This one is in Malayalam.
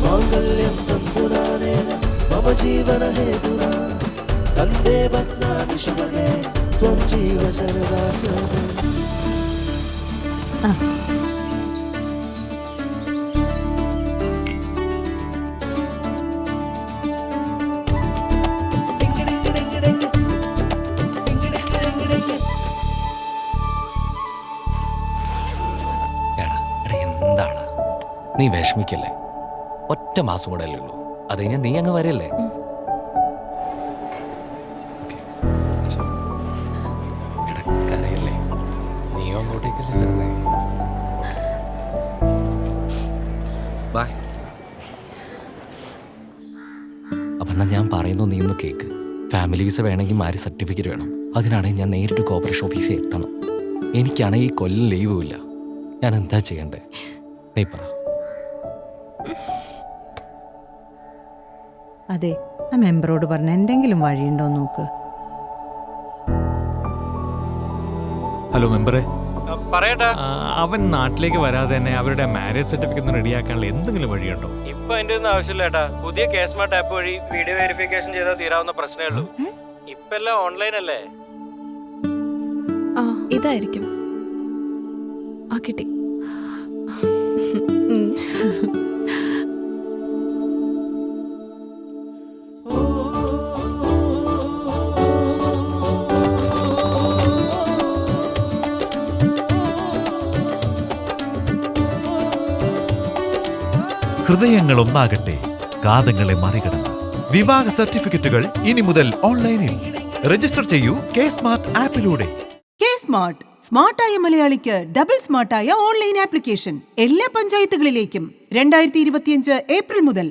मांगल्यं तन्तुनानेन मम जीवन हेतुना कन्दे बध्नामि शुभगे त्वं जीव सरदा सदा. എന്താടാ നീ വിഷമിക്കല്ലേ? ഒറ്റ മാസം കൂടെ അല്ലേ ഉള്ളൂ, അത് കഴിഞ്ഞാൽ നീ അങ്ങ് വരല്ലേ. കരയല്ലേ, നീ അങ്ങോട്ടേക്കല്ലേ. ബൈ. അപ്പൊ എന്നാ ഞാൻ പറയുന്നു, നീ ഒന്ന് കേക്ക്. ഫാമിലി വിസ വേണമെങ്കിൽ മാരി സർട്ടിഫിക്കറ്റ് വേണം. അതിനാണെങ്കിൽ ഞാൻ നേരിട്ട് കോർപ്പറേഷൻ ഓഫീസിൽ എത്തണം. എനിക്കാണെങ്കിൽ ഈ കൊല്ലം ലീവുമില്ല. ഞാൻ എന്താ ചെയ്യണ്ടേ? നീ പറ. അതെ, ആ മെമ്പറോട് പറഞ്ഞ എന്തെങ്കിലും വഴിയുണ്ടോ നോക്ക്. ഹലോ മെമ്പറെ, പറയട്ടാ. അവൻ നാട്ടിലേക്ക് വരാതെ തന്നെ അവരുടെ മാരേജ് സർട്ടിഫിക്കറ്റ് റെഡിയാക്കാനുള്ള എന്തെങ്കിലും വഴിയുണ്ടോ? ഇപ്പൊ അതിന്റെ ഒന്നും ആവശ്യമില്ല ഏട്ടാ. പുതിയ കേസ്മാർട്ട് ആപ്പ് വഴി വീഡിയോ വെരിഫിക്കേഷൻ ചെയ്താൽ തീരാവുന്ന പ്രശ്നമേ ഉള്ളൂ. ഇപ്പൊ എല്ലാം ഓൺലൈൻ അല്ലേ? ഇതായിരിക്കും. ആ കിട്ടി. ഹൃദയങ്ങൾ ഒന്നാകട്ടെ, കാതങ്ങളെ മറികടന്ന്. വിവാഹ സർട്ടിഫിക്കറ്റുകൾ ഇനി മുതൽ ഓൺലൈനിൽ. രജിസ്റ്റർ ചെയ്യൂ കെ സ്മാർട്ട് ആപ്പിലൂടെ. കെ സ്മാർട്ട്, സ്മാർട്ടായ മലയാളിക്ക് ഡബിൾ സ്മാർട്ടായ ഓൺലൈൻ ആപ്ലിക്കേഷൻ എല്ലാ പഞ്ചായത്തുകളിലേക്കും 2025 ഏപ്രിൽ മുതൽ.